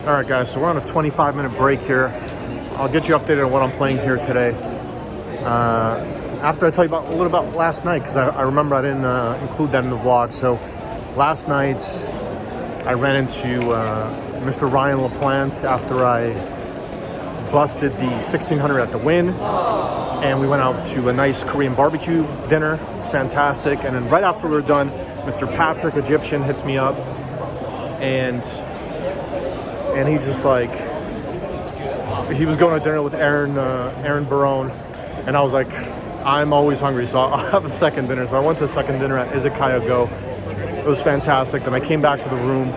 All right, guys, so we're on a 25-minute break here. I'll get you updated on what I'm playing here today. After I tell you a little about last night, because I remember I didn't include that in the vlog. So last night, I ran into Mr. Ryan LaPlante after I busted the 1600 at the Wynn. And we went out to a nice Korean barbecue dinner. It's fantastic. And then right after we were done, Mr. Patrick Egyptian hits me up. And he's just like, he was going to dinner with Aaron Barone, and I was like, I'm always hungry, so I'll have a second dinner. So I went to a second dinner at Izakaya Go. It was fantastic. Then I came back to the room.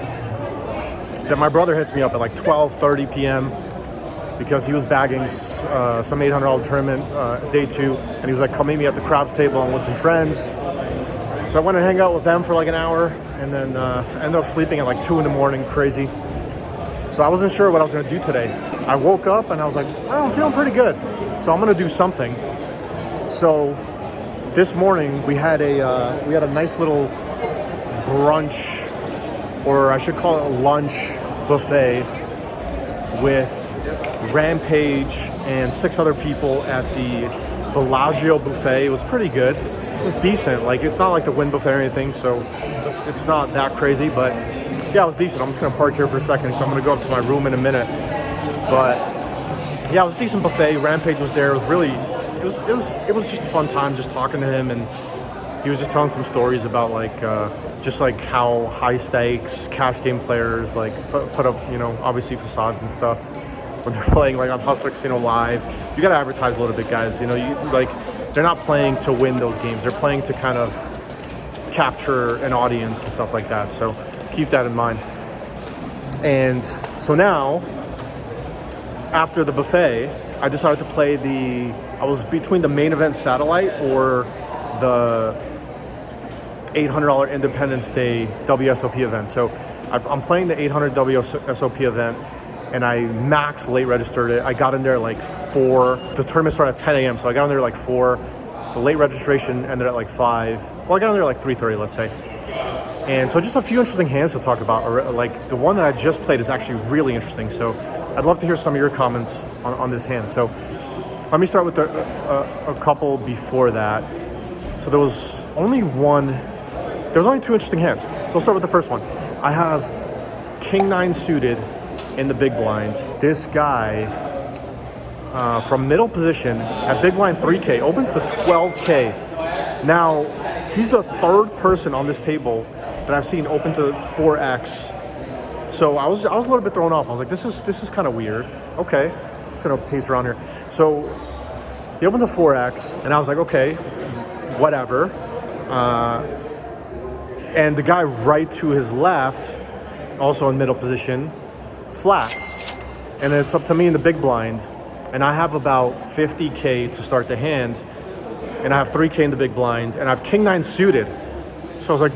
Then my brother hits me up at like 12:30 p.m. because he was bagging some $800 tournament day 2, and he was like, come meet me at the craps table. I'm with some friends. So I went and hang out with them for like an hour, and then ended up sleeping at like 2 in the morning, crazy. So I wasn't sure what I was going to do today. I woke up and I was like, oh, I'm feeling pretty good. So I'm going to do something. So this morning we had a nice little brunch, or I should call it a lunch buffet with Rampage and 6 other people at the Bellagio buffet. It was pretty good. It was decent. Like, it's not like the Wynn buffet or anything, so it's not that crazy, but yeah, it was decent. I'm just gonna park here for a second, so I'm gonna go up to my room in a minute. But yeah, it was a decent buffet. Rampage was there. It was really, it was just a fun time just talking to him, and he was just telling some stories about like just like how high stakes cash game players like put up, you know, obviously facades and stuff when they're playing like on Hustler Casino Live. You gotta advertise a little bit, guys. You know, you like, they're not playing to win those games. They're playing to kind of capture an audience and stuff like that. So keep that in mind. And so now, after the buffet, I decided to play I was between the main event satellite or the $800 Independence Day WSOP event. So I'm playing the 800 WSOP event, and I max late registered it. I got in there like 4. The tournament started at 10 a.m., so I got in there like 4. The late registration ended at like 5. Well, I got in there like 3:30, let's say. And so just a few interesting hands to talk about. Like, the one that I just played is actually really interesting. So I'd love to hear some of your comments on this hand. So let me start with a couple before that. So there was only 2 interesting hands. So I'll start with the first one. I have King 9 suited in the big blind. This guy from middle position at big blind 3K opens to 12K. Now, he's the 3rd person on this table that I've seen open to 4X. So I was a little bit thrown off. I was like, this is kind of weird. Okay, just gonna pace around here. So he opened to 4X, and I was like, okay, whatever. And the guy right to his left, also in middle position, flats. And then it's up to me in the big blind, and I have about 50K to start the hand, and I have 3K in the big blind, and I have King 9 suited. So I was like,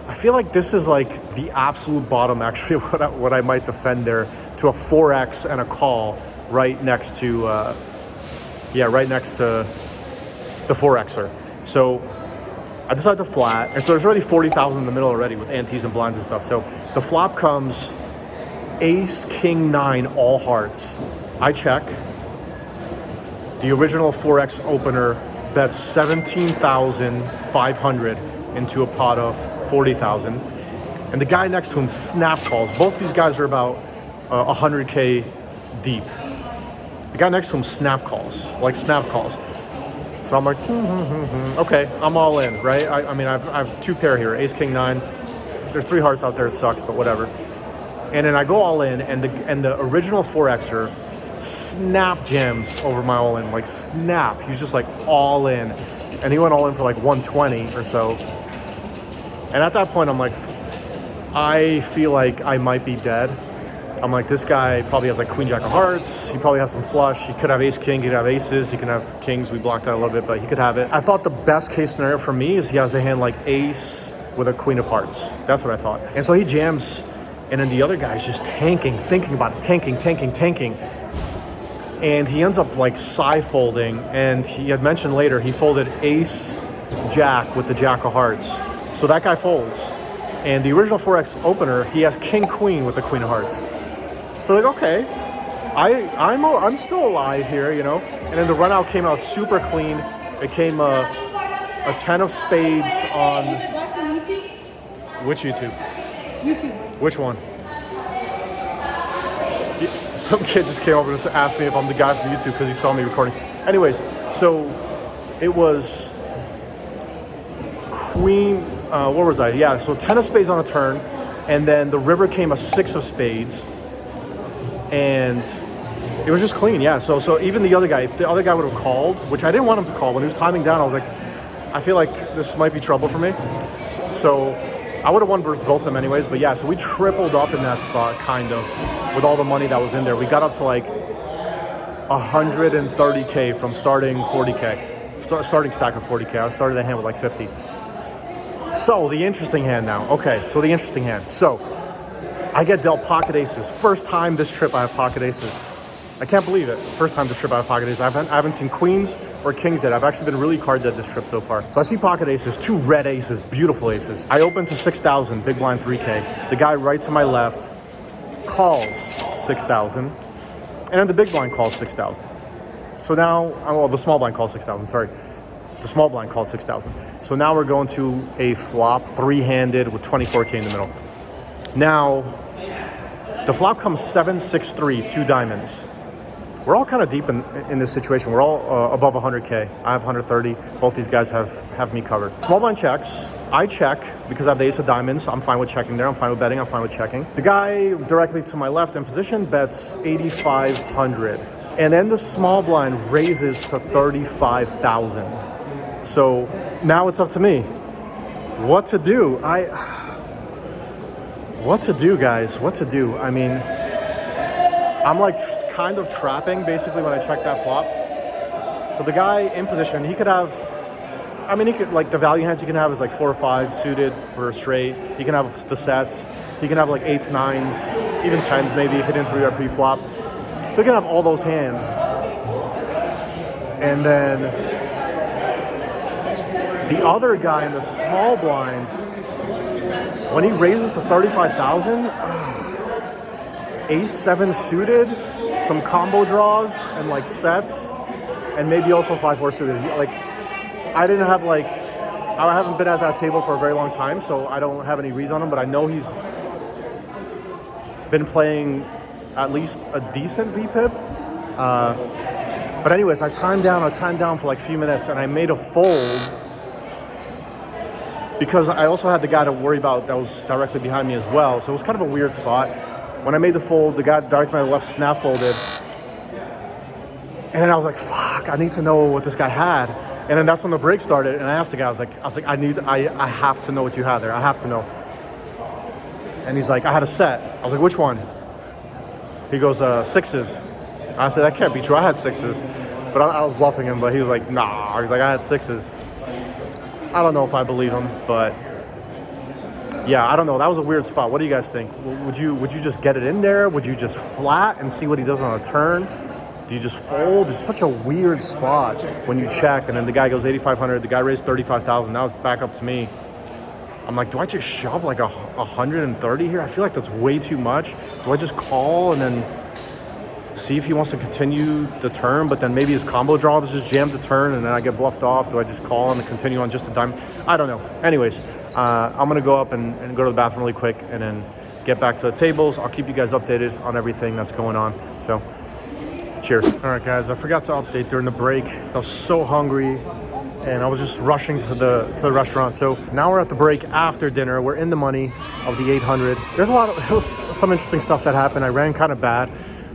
I feel like this is like the absolute bottom, actually, what I might defend there, to a 4X and a call right next to, right next to the 4Xer. So I decided to flat, and so there's already 40,000 in the middle already with antes and blinds and stuff. So the flop comes Ace King 9 all hearts. I check. The original 4X opener bets 17,500 into a pot of 40,000, and the guy next to him snap calls. Both these guys are about 100K deep. The guy next to him snap calls. So I'm like, okay, I'm all in, right? I mean, I have 2 pair here, Ace King 9. There's 3 hearts out there. It sucks, but whatever. And then I go all in, and the original 4Xer snap jams over my all in, like snap. He's just like all in, and he went all in for like 120 or so. And at that point, I'm like, I feel like I might be dead. I'm like, this guy probably has like Queen Jack of Hearts. He probably has some flush. He could have Ace King. He could have aces. He can have kings. We blocked that a little bit, but he could have it. I thought the best case scenario for me is he has a hand like Ace with a Queen of Hearts. That's what I thought. And so he jams, and then the other guy's just tanking, thinking about it, tanking. And he ends up like side folding, and he had mentioned later he folded Ace Jack with the Jack of Hearts. So that guy folds. And the original 4X opener, he has King Queen with the Queen of Hearts. So like, okay, I'm still alive here, you know. And then the run out came out super clean. It came a 10 of spades on. Watching YouTube? Which YouTube? YouTube. Which one? Some kid just came over and asked me if I'm the guy from YouTube because he saw me recording. Anyways, so it was queen. What was I? Yeah, so 10 of spades on a turn, and then the river came a 6 of spades, and it was just clean. Yeah. So even the other guy, if the other guy would have called, which I didn't want him to call, when he was timing down, I was like, I feel like this might be trouble for me. So I would have won versus both of them anyways. But yeah, so we tripled up in that spot, kind of, with all the money that was in there. We got up to like 130K from starting 40K, starting stack of 40K. I started the hand with like 50. So the interesting hand now. Okay, so the interesting hand. So I get dealt pocket aces. First time this trip I have pocket aces. I can't believe it. First time this trip I have pocket aces. I haven't seen queens or kings yet. I've actually been really card dead this trip so far. So I see pocket aces, 2 red aces, beautiful aces. I open to 6,000, big blind 3K. The guy right to my left calls 6,000, and then the big blind calls 6,000. So now, well, the small blind calls 6,000, sorry. The small blind called 6,000. So now we're going to a flop, 3-handed with 24K in the middle. Now, the flop comes 7-6-3, 2 diamonds. We're all kind of deep in this situation. We're all above 100K. I have 130. Both these guys have me covered. Small blind checks. I check because I have the ace of diamonds. I'm fine with checking there. I'm fine with betting. I'm fine with checking. The guy directly to my left in position bets 8,500. And then the small blind raises to 35,000. So now it's up to me. What to do? What to do, guys? What to do? I mean, I'm like kind of trapping basically when I check that flop. So the guy in position, he could have, I mean, he could, like, the value hands he can have is like 4 or 5 suited for a straight. He can have the sets. He can have like 8s, 9s, even 10s maybe if he didn't 3-bet pre-flop. So he can have all those hands. And then the other guy in the small blind, when he raises to 35,000, ace-7 suited, some combo draws and like sets, and maybe also 5-4 suited. Like, I haven't been at that table for a very long time, so I don't have any reads on him, but I know he's been playing at least a decent VPIP. But anyways, I timed down for like a few minutes, and I made a fold because I also had the guy to worry about that was directly behind me as well. So it was kind of a weird spot. When I made the fold, the guy directly to my left snap folded. And then I was like, fuck, I need to know what this guy had. And then that's when the break started. And I asked the guy, I was like, I have to know what you had there. I have to know. And he's like, I had a set. I was like, which one? He goes, 6s. I said, that can't be true. I had 6s. But I was bluffing him, but he was like, nah. He's like, I had 6s. I don't know if I believe him, but yeah, I don't know. That was a weird spot. What do you guys think? Would you just get it in there? Would you just flat and see what he does on a turn? Do you just fold? It's such a weird spot when you check, and then the guy goes 8,500. The guy raised 35,000. Now it's back up to me. I'm like, do I just shove like 130 here? I feel like that's way too much. Do I just call and then see if he wants to continue the turn, but then maybe his combo draw is just jammed the turn and then I get bluffed off? Do I just call and continue on just a diamond? I don't know. Anyways, I'm going to go up and go to the bathroom really quick and then get back to the tables. I'll keep you guys updated on everything that's going on. So, cheers. All right, guys, I forgot to update during the break. I was so hungry and I was just rushing to the restaurant. So now we're at the break after dinner. We're in the money of the 800. There was some interesting stuff that happened. I ran kind of bad,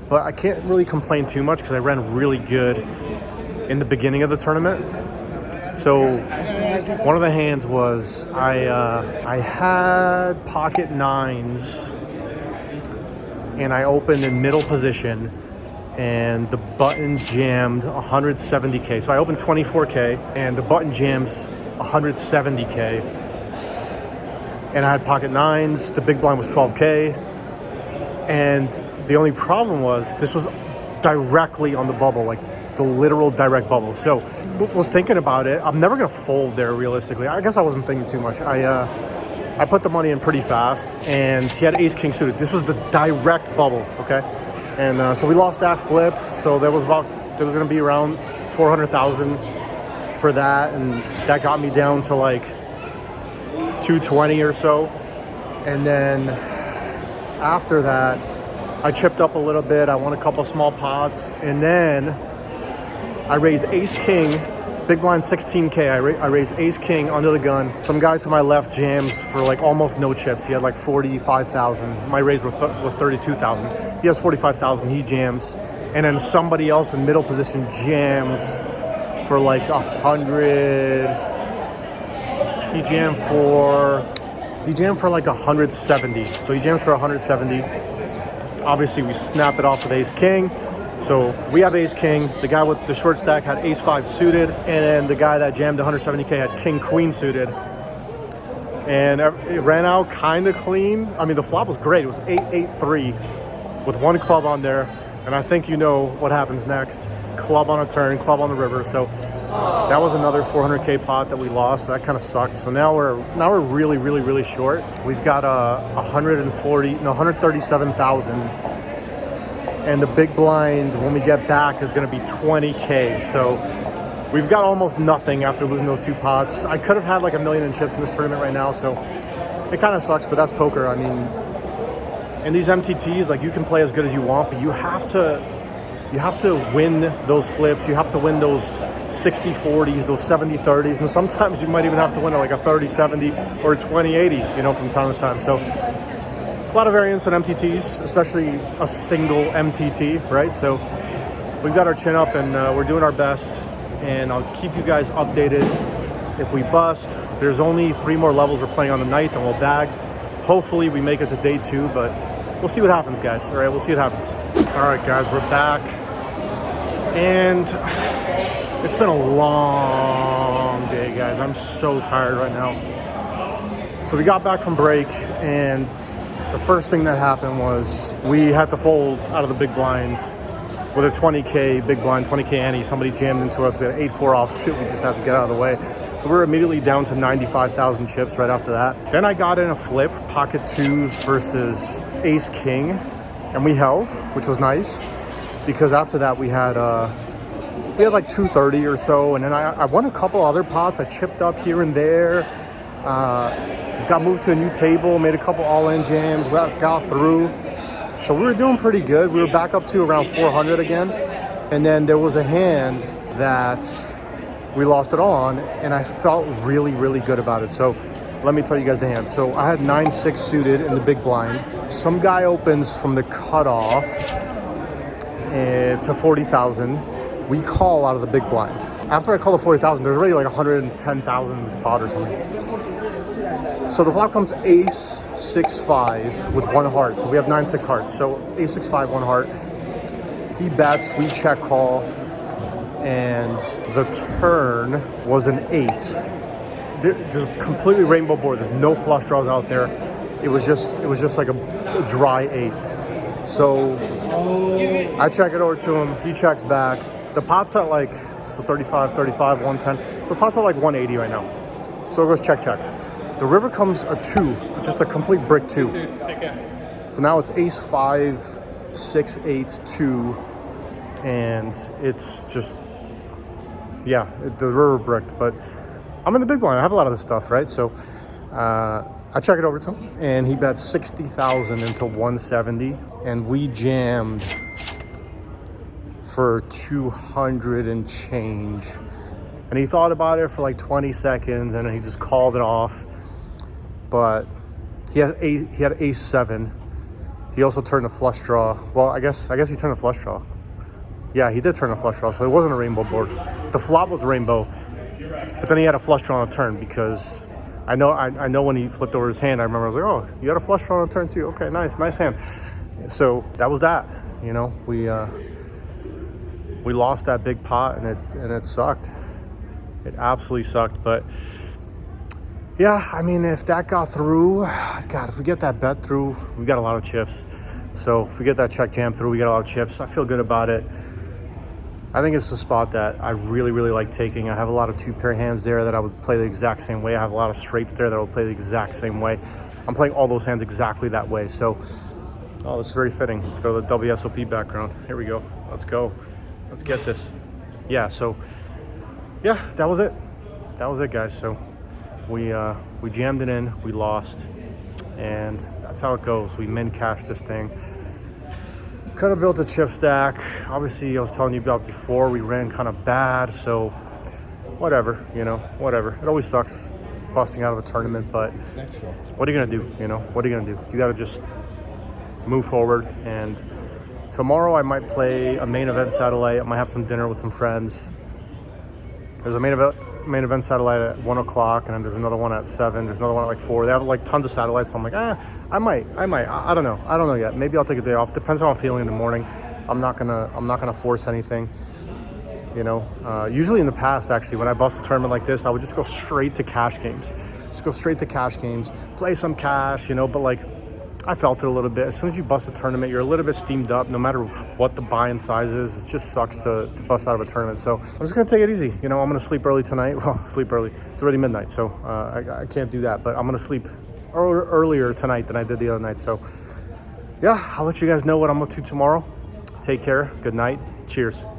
but I can't really complain too much because I ran really good in the beginning of the tournament. So one of the hands was I had pocket 9s and I opened in middle position and the button jammed 170K. So I opened 24K and the button jams 170K. And I had pocket 9s, the big blind was 12K. And the only problem was this was directly on the bubble, like the literal direct bubble. So was thinking about it. I'm never gonna fold there realistically. I guess I wasn't thinking too much. I put the money in pretty fast, and he had ace king suited. This was the direct bubble, okay? And so we lost that flip. So there was gonna be around 400,000 for that, and that got me down to like 220 or so. And then after that, I chipped up a little bit. I won a couple small pots, and then I raised ace king, big blind 16K. I raised ace king under the gun. Some guy to my left jams for like almost no chips. He had like 45,000. My raise was 32,000. He has 45,000. He jams, and then somebody else in middle position jams for like 100. He jammed for like 170. So he jams for 170. Obviously, we snap it off with ace king. So we have ace king. The guy with the short stack had ace 5 suited, and then the guy that jammed 170K had king queen suited. And it ran out kind of clean. I mean, the flop was great. It was 8-8-3 with one club on there, and I think you know what happens next. Club on a turn, club on the river. So that was another 400K pot that we lost. So that kind of sucked. So now we're really short. We've got 137,000. And the big blind, when we get back, is going to be 20K. So we've got almost nothing after losing those 2 pots. I could have had like $1 million in chips in this tournament right now, so it kind of sucks, but that's poker. I mean, in these MTTs, like, you can play as good as you want, but you have to win those flips. You have to win those 60-40s, those 70-30s, and sometimes you might even have to win at like a 30-70 or 20-80, you know, from time to time. So a lot of variance in MTTs, especially a single MTT, right? So we've got our chin up, and we're doing our best, and I'll keep you guys updated if we bust. There's only 3 more levels we're playing on the night, and we'll bag. Hopefully we make it to day 2, but we'll see what happens, guys. All right, we'll see what happens. All right, guys, we're back, and it's been a long day, guys. I'm so tired right now. So we got back from break, and the first thing that happened was we had to fold out of the big blind with a 20K big blind, 20K ante. Somebody jammed into us. We had an 8-4 offsuit. We just had to get out of the way. So we're immediately down to 95,000 chips right after that. Then I got in a flip, pocket 2s versus ace king, and we held, which was nice, because after that we had like 230 or so, and then I won a couple other pots. I chipped up here and there. Got moved to a new table, made a couple all-in jams, got through. So we were doing pretty good. We were back up to around 400 again. And then there was a hand that we lost it all on, and I felt really good about it. So let me tell you guys the hand. So I had 9-6 suited in the big blind. Some guy opens from the cutoff to 40,000. We call out of the big blind. After I call the 40,000, there's already like 110,000 in this pot or something. So the flop comes ace 6-5 with 1 heart. So we have 9-6 hearts. So ace 6-5, 1 heart. He bets, we check call, and the turn was an 8. Just completely rainbow board. There's no flush draws out there. It was just like a dry 8. So I check it over to him. He checks back. The pot's at like 35, 110. So the pot's at like 180 right now. So it goes check. The river comes a 2, just a complete brick 2. So now it's ace 5, 6, 8, 2, and it's just, yeah, the river bricked. But I'm in the big blind. I have a lot of this stuff, right? So I check it over to him, and he bets 60,000 into 170, and we jammed for 200 and change. And he thought about it for like 20 seconds, and then he just called it off. But he had ace 7. He also turned a flush draw. Well, I guess he turned a flush draw. Yeah, he did turn a flush draw, so it wasn't a rainbow board. The flop was rainbow, but then he had a flush draw on a turn, because I know when he flipped over his hand, I remember I was like, oh, you had a flush draw on a turn too. Okay, nice hand. So that was that. You know, we lost that big pot, and it sucked. It absolutely sucked. But yeah, I mean, if that got through, God, if we get that bet through, we got a lot of chips. So if we get that check jam through, we got a lot of chips. I feel good about it. I think it's the spot that I really, really like taking. I have a lot of two-pair hands there that I would play the exact same way. I have a lot of straights there that I would play the exact same way. I'm playing all those hands exactly that way. So, oh, it's very fitting. Let's go to the WSOP background. Here we go. Let's go. Let's get this. Yeah, so, yeah, that was it. That was it, guys. So, we jammed it in. We lost. And that's how it goes. We min-cashed this thing. Could have built a chip stack. Obviously, I was telling you about before, we ran kind of bad, so whatever, you know, whatever. It always sucks busting out of a tournament, but what are you gonna do, you know? What are you gonna do? You gotta just move forward, and tomorrow I might play a main event satellite. I might have some dinner with some friends. There's a main event satellite at 1 o'clock, and then there's another one at 7. There's another one at like 4. They have like tons of satellites. So I'm like, I might. I don't know. I don't know yet. Maybe I'll take a day off. Depends how I'm feeling in the morning. I'm not gonna force anything. You know, usually in the past, actually, when I bust a tournament like this, I would just go straight to cash games. Just go straight to cash games, play some cash, you know. But like, I felt it a little bit. As soon as you bust a tournament, you're a little bit steamed up, no matter what the buy-in size is. It just sucks to bust out of a tournament. So I'm just gonna take it easy. You know, I'm gonna sleep early tonight. Well, sleep early. It's already midnight, so I can't do that. But I'm gonna sleep earlier tonight than I did the other night. So yeah, I'll let you guys know what I'm up to tomorrow. Take care. Good night. Cheers.